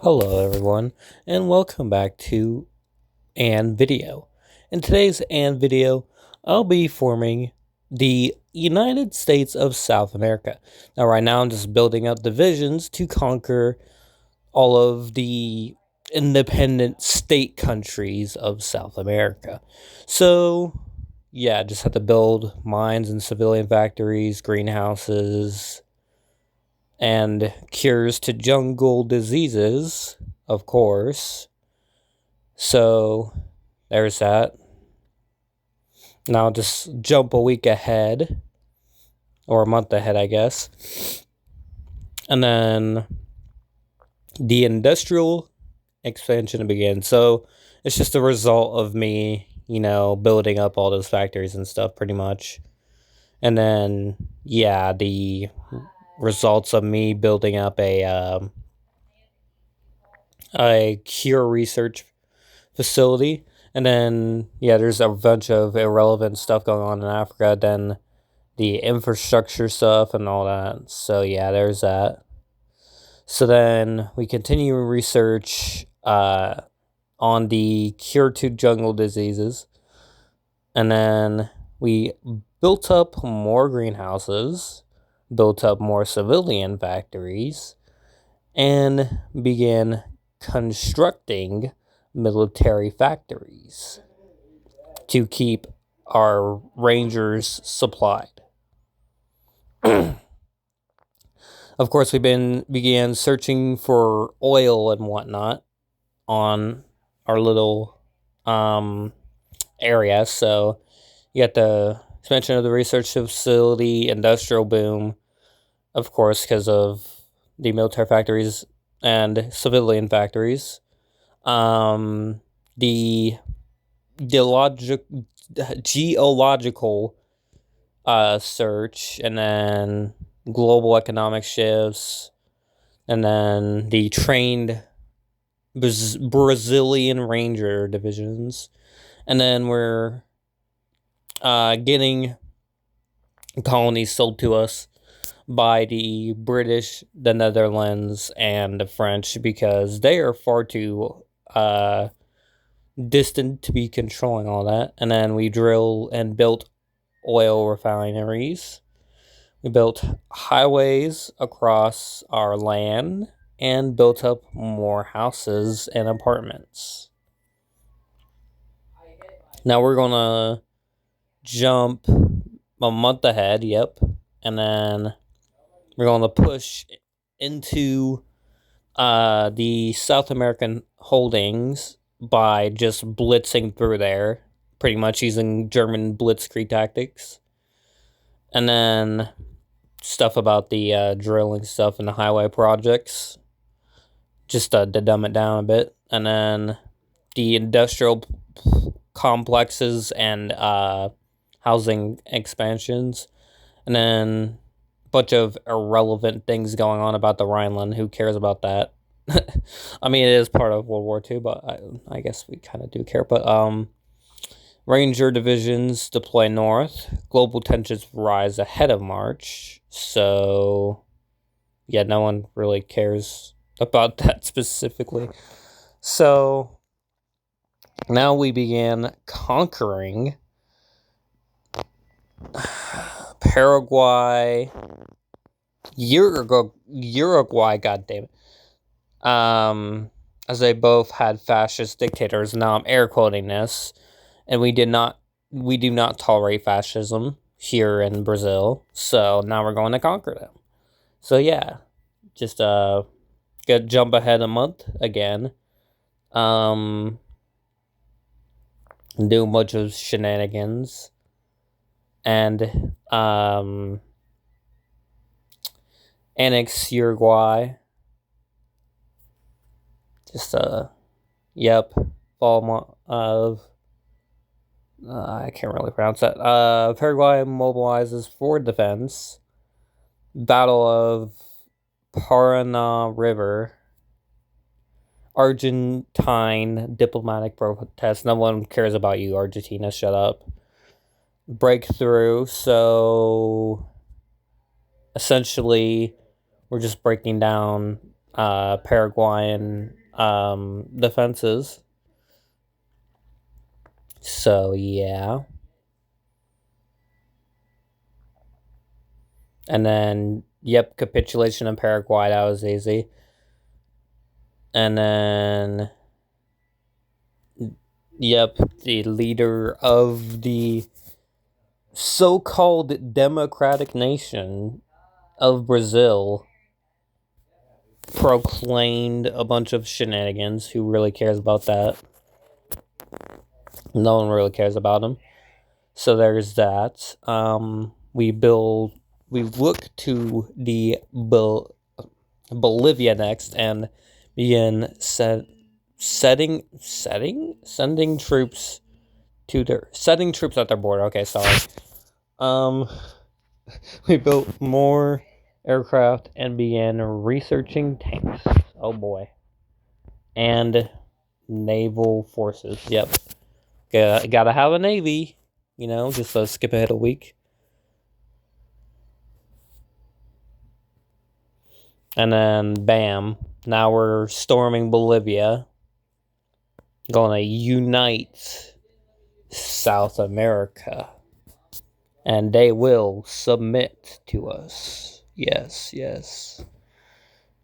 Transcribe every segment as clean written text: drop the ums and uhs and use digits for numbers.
Hello everyone, and welcome back to An Video. In today's An Video, I'll be forming the United States of South America. Now right now I'm just building up divisions to conquer all of the independent state countries of South America. So, yeah, just have to build mines and civilian factories, greenhouses, and cures to jungle diseases, of course. So there's that. Now just jump a week ahead, or a month ahead, I guess. And then the industrial expansion begins. So it's just a result of me, building up all those factories and stuff pretty much. And then, yeah, the results of me building up a cure research facility. And then, yeah, there's a bunch of irrelevant stuff going on in Africa. Then the infrastructure stuff and all that. So, yeah, there's that. So then we continue research on the cure to jungle diseases. And then we built up more greenhouses, built up more civilian factories, and began constructing military factories to keep our rangers supplied. Of course, we began searching for oil and whatnot on our little area. So you got the expansion of the research facility, industrial boom, of course, because of the military factories and civilian factories. The geological search, and then global economic shifts, and then the trained Brazilian Ranger divisions, and then we're getting colonies sold to us by the British, the Netherlands, and the French because they are far too distant to be controlling all that. And then we drill and built oil refineries. We built highways across our land and built up more houses and apartments. Now we're gonna jump a month ahead, yep, and then we're gonna push into the South American holdings by just blitzing through there, pretty much using German blitzkrieg tactics. And then stuff about the drilling stuff and the highway projects, just to dumb it down a bit. And then the industrial complexes and housing expansions. And then a bunch of irrelevant things going on about the Rhineland. Who cares about that? I mean, it is part of World War II, but I guess we kind of do care. But Ranger divisions deploy north. Global tensions rise ahead of March. So, yeah, no one really cares about that specifically. So, now we began conquering Paraguay, Uruguay, goddammit. As they both had fascist dictators. Now I'm air quoting this, and we do not tolerate fascism here in Brazil. So now we're going to conquer them. So yeah, just get jump ahead a month again. Do a bunch of shenanigans, and annex Uruguay. Just yep, fall of I can't really pronounce that. Paraguay mobilizes for defense. Battle of Paraná River. Argentine diplomatic protest. No one cares about you, Argentina. Shut up. Breakthrough. So essentially, we're just breaking down Paraguayan defenses. So yeah. And then yep, capitulation in Paraguay, that was easy. And then yep, the leader of the so-called democratic nation of Brazil proclaimed a bunch of shenanigans. Who really cares about that? No one really cares about them. So there's that. We look to the Bolivia next and begin sending troops at their border. Okay, sorry. We built more aircraft and began researching tanks. Oh boy. And naval forces. Yep. Gotta have a navy. Just skip ahead a week. And then, bam. Now we're storming Bolivia. Going to unite South America. And they will submit to us. Yes, yes.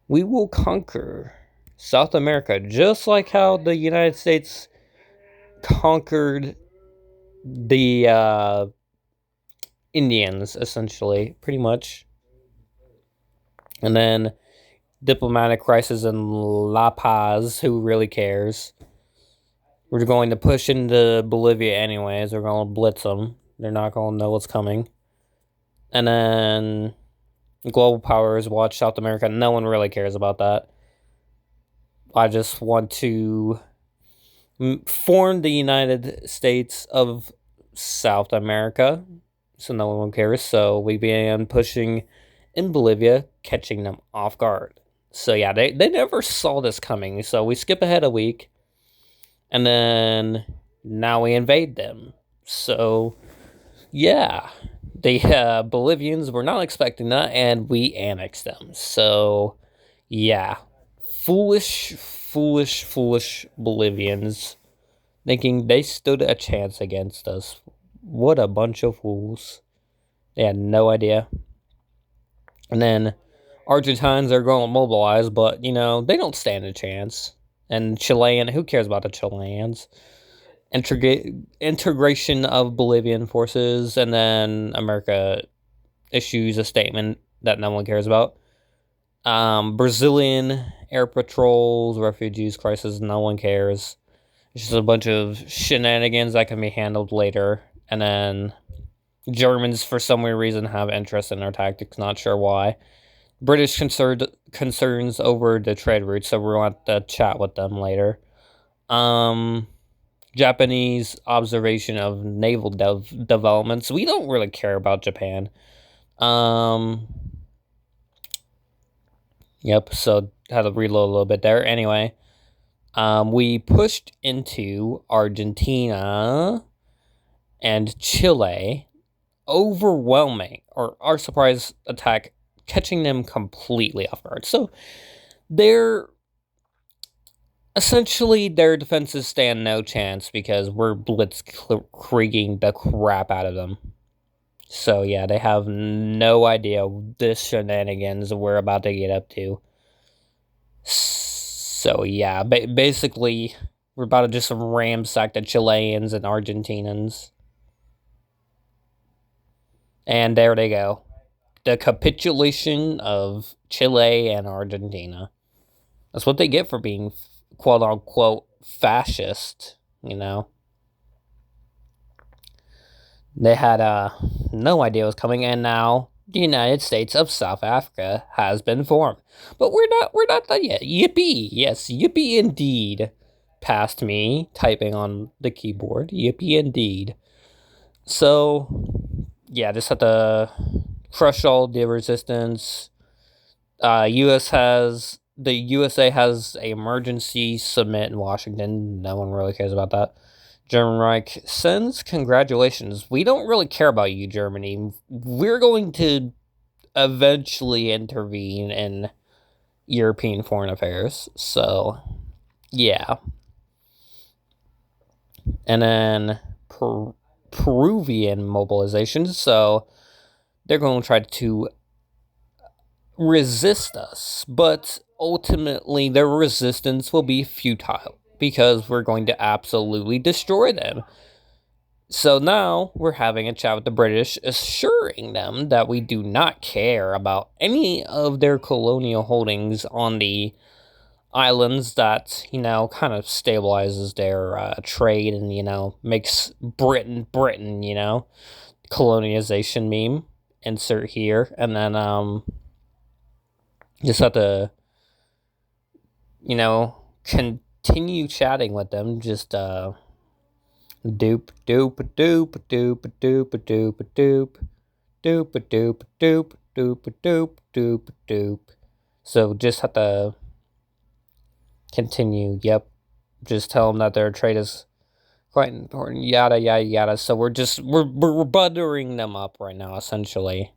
We will conquer South America, just like how the United States conquered the Indians, essentially, pretty much. And then diplomatic crisis in La Paz. Who really cares? We're going to push into Bolivia anyways. We're going to blitz them. They're not going to know what's coming. And then global powers watch South America. No one really cares about that. I just want to form the United States of South America. So no one cares. So we began pushing in Bolivia, catching them off guard. So yeah, they never saw this coming. So we skip ahead a week. And then now we invade them. So yeah, the Bolivians were not expecting that, and we annexed them. So yeah, foolish Bolivians thinking they stood a chance against us. What a bunch of fools. They had no idea. And then Argentines are going to mobilize, but, they don't stand a chance. And Chilean, who cares about the Chileans? Integration of Bolivian forces, and then America issues a statement that no one cares about. Brazilian air patrols, refugees crisis, no one cares. It's just a bunch of shenanigans that can be handled later. And then Germans, for some weird reason, have interest in our tactics, not sure why. British concerns over the trade routes, so we're going to have to chat with them later. Japanese observation of naval developments. We don't really care about Japan. Yep, so had to reload a little bit there. Anyway, we pushed into Argentina and Chile, overwhelming, or our surprise attack, catching them completely off guard. So essentially, their defenses stand no chance because we're blitzkrieging the crap out of them. So yeah, they have no idea this shenanigans we're about to get up to. So yeah, basically, we're about to just ramsack the Chileans and Argentinians. And there they go. The capitulation of Chile and Argentina. That's what they get for being quote unquote fascist, They had no idea what was coming, and now the United States of South Africa has been formed. But we're not done yet. Yippee! Yes, yippee indeed. Past me typing on the keyboard. Yippee indeed. So yeah, just have to crush all the resistance. The USA has a emergency summit in Washington. No one really cares about that. German Reich sends congratulations. We don't really care about you, Germany. We're going to eventually intervene and European foreign affairs. So, yeah. And then Peruvian mobilization. So, they're going to try to resist us, but ultimately their resistance will be futile because we're going to absolutely destroy them. So now we're having a chat with the British, assuring them that we do not care about any of their colonial holdings on the islands that, kind of stabilizes their trade and, makes Britain, colonization meme, insert here, and then, just have to, continue chatting with them, just, doop, doop, doop, doop, doop, doop, doop, doop, doop, doop, doop, doop, doop, doop, doop. So just have to continue, yep. Just tell them that their trade is quite important, yada, yada, yada. So we're buttering them up right now, essentially.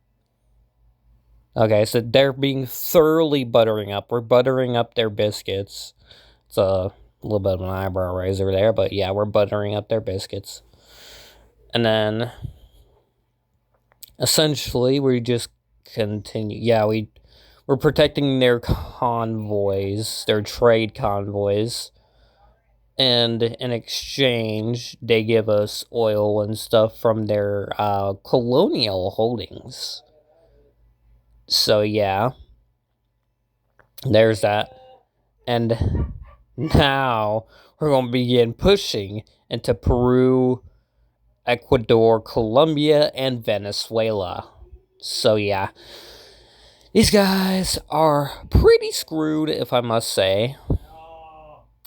Okay, so they're being thoroughly buttering up. We're buttering up their biscuits. It's a little bit of an eyebrow raiser there, but yeah, we're buttering up their biscuits. And then, essentially, we just continue. Yeah, we're protecting their convoys, their trade convoys. And in exchange, they give us oil and stuff from their colonial holdings. So, yeah. There's that. And now we're going to begin pushing into Peru, Ecuador, Colombia, and Venezuela. So, yeah. These guys are pretty screwed, if I must say.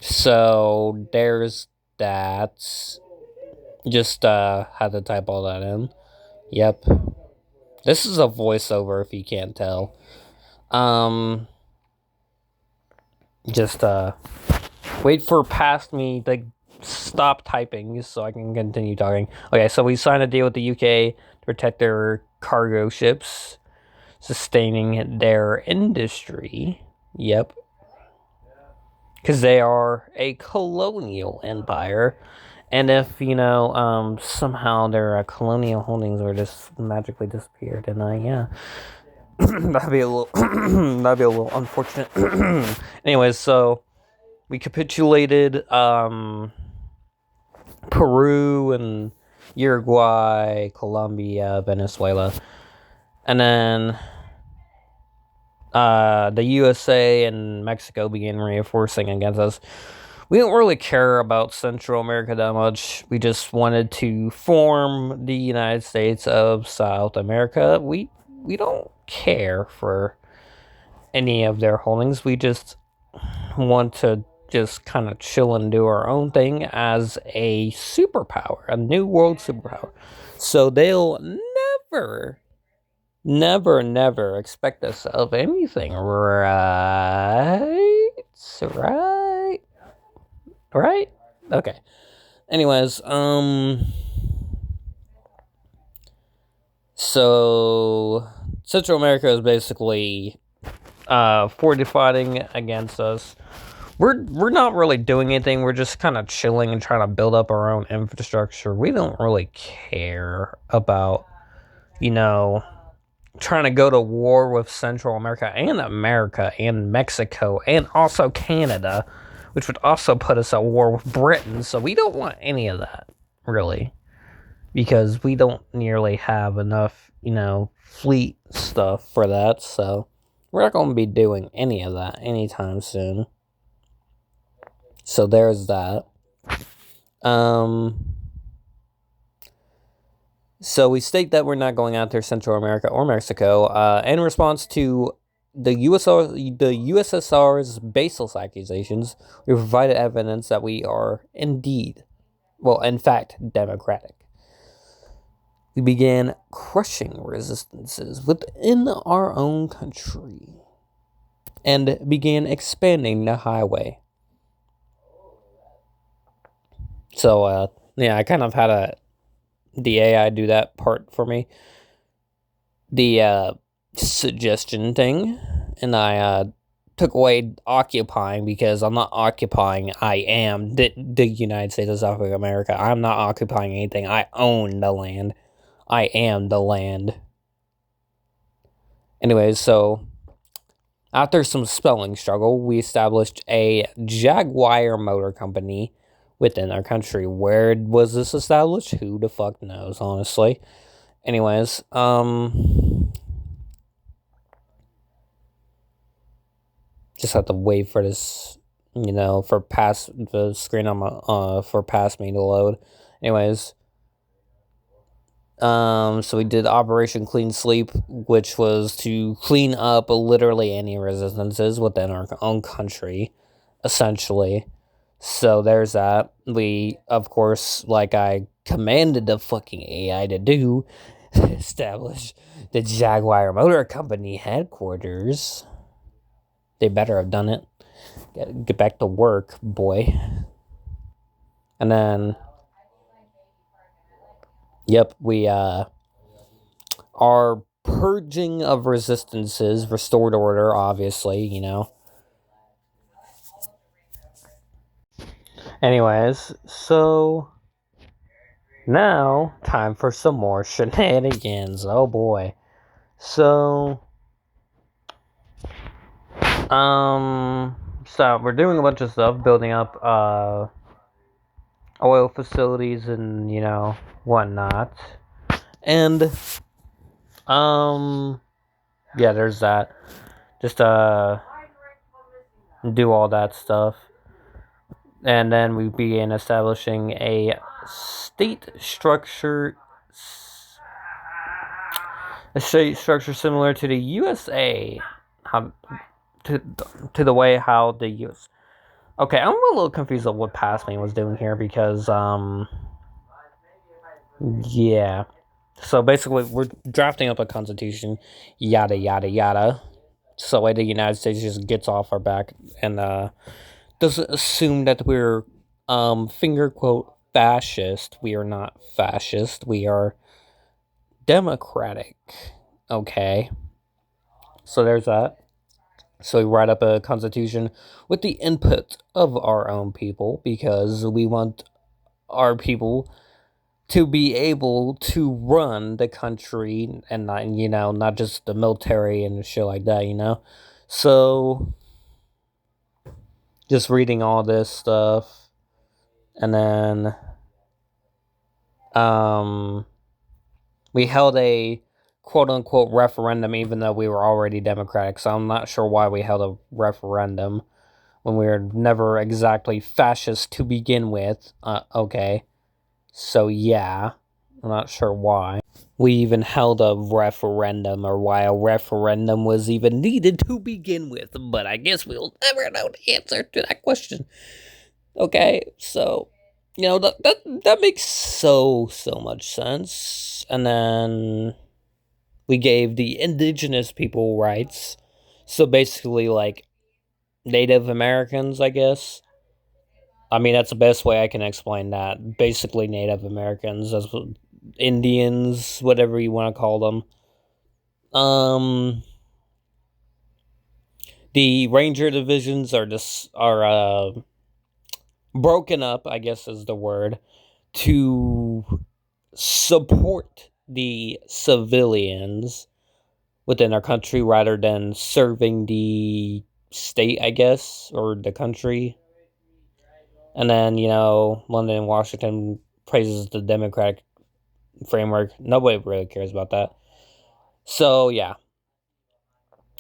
So, there's that. Just had to type all that in. Yep. This is a voiceover, if you can't tell. Just wait for past me to stop typing so I can continue talking. Okay, so we signed a deal with the UK to protect their cargo ships, sustaining their industry. Yep. Because they are a colonial empire. And if, somehow their colonial holdings were just magically disappeared, and yeah. that'd be a little unfortunate. Anyways, so we capitulated Peru and Uruguay, Colombia, Venezuela, and then the USA and Mexico began reinforcing against us. We don't really care about Central America that much. We just wanted to form the United States of South America. We don't care for any of their holdings. We just want to just kind of chill and do our own thing as a superpower, a new world superpower. So they'll never expect us of anything, right? Right? Okay. Anyways, so Central America is basically fortifying against us. We're not really doing anything. We're just kind of chilling and trying to build up our own infrastructure. We don't really care about, trying to go to war with Central America and Mexico and also Canada, which would also put us at war with Britain. So we don't want any of that, really, because we don't nearly have enough, fleet stuff for that. So we're not going to be doing any of that anytime soon. So there's that. So we state that we're not going after Central America or Mexico in response to the USSR's baseless accusations. We provided evidence that we are in fact, democratic. We began crushing resistances within our own country and began expanding the highway. So, I kind of had the AI do that part for me. The suggestion thing, and I took away occupying, because I'm not occupying. I am the United States of South America. I'm not occupying anything. I own the land. I am the land. Anyways, so after some spelling struggle, we established a Jaguar Motor Company within our country. Where was this established? Who the fuck knows, honestly. Anyways, just have to wait for this, for the screen on my for past me to load. Anyways, so we did Operation Clean Sleep, which was to clean up literally any resistances within our own country, essentially. So there's that. We, of course, like I commanded the fucking AI to do, establish the Jaguar Motor Company headquarters. They better have done it. Get back to work, boy. And then, yep, we are purging of resistances, restored order, obviously, Anyways, so now time for some more shenanigans. Oh boy. So we're doing a bunch of stuff, building up oil facilities and whatnot. And yeah, there's that. Just do all that stuff. And then we began establishing a state structure similar to the USA. To the way how the US. Okay, I'm a little confused of what Passman was doing here, because yeah. So basically, we're drafting up a constitution, yada yada yada, so the United States just gets off our back and doesn't assume that we're finger quote fascist. We are not fascist. We are democratic. Okay. So there's that. So we write up a constitution with the input of our own people, because we want our people to be able to run the country, and not just the military and shit like that, So just reading all this stuff, and then we held a quote-unquote referendum, even though we were already democratic. So I'm not sure why we held a referendum when we were never exactly fascist to begin with. Okay. So yeah, I'm not sure why we even held a referendum, or why a referendum was even needed to begin with. But I guess we'll never know the answer to that question. Okay, so that makes so much sense. And then we gave the indigenous people rights. So basically, like Native Americans, I guess. I mean, that's the best way I can explain that. Basically, Native Americans, as Indians, whatever you want to call them. The Ranger divisions are broken up, I guess is the word, to support the civilians within our country rather than serving the state, I guess, or the country. And then, London and Washington praises the democratic framework. Nobody really cares about that. So, yeah.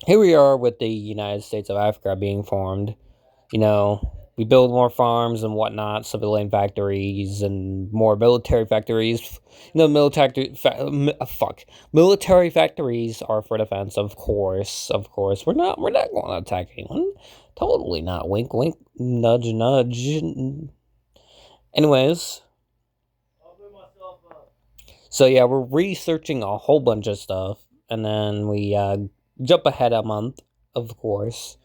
Here we are with the United States of Africa being formed. We build more farms and whatnot, civilian factories and more military factories. Military factories are for defense, of course. Of course, we're not going to attack anyone. Totally not. Wink, wink, nudge, nudge. Anyways, so yeah, we're researching a whole bunch of stuff, and then we jump ahead a month, of course.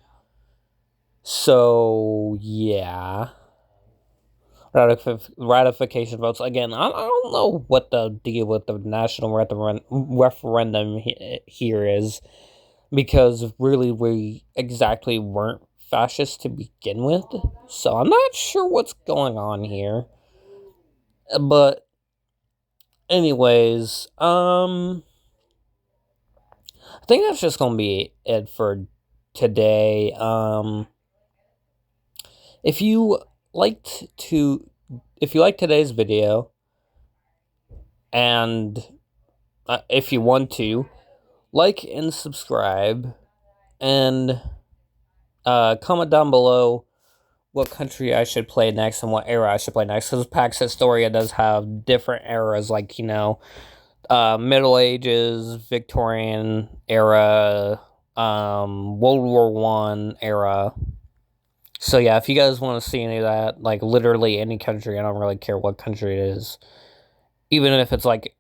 So yeah, ratification votes again. I don't know what the deal with the national referendum here is. because really we exactly weren't fascist to begin with. So I'm not sure what's going on here. But anyways, I think that's just gonna be it for today. If you liked to if you like today's video, and if you want to, like and subscribe, and comment down below what country I should play next and what era I should play next, because PAX Historia does have different eras, like, Middle Ages, Victorian era, World War One era. So yeah, if you guys want to see any of that, like literally any country, I don't really care what country it is, even if it's like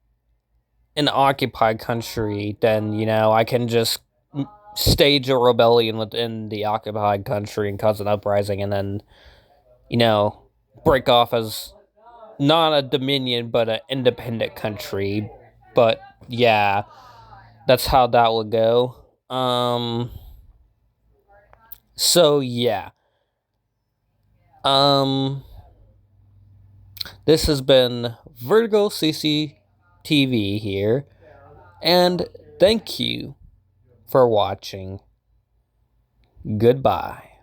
an occupied country, then I can just stage a rebellion within the occupied country and cause an uprising, and then break off as not a dominion but an independent country. But yeah, that's how that would go. So yeah. This has been Vertigo CCTV here, and thank you for watching. Goodbye.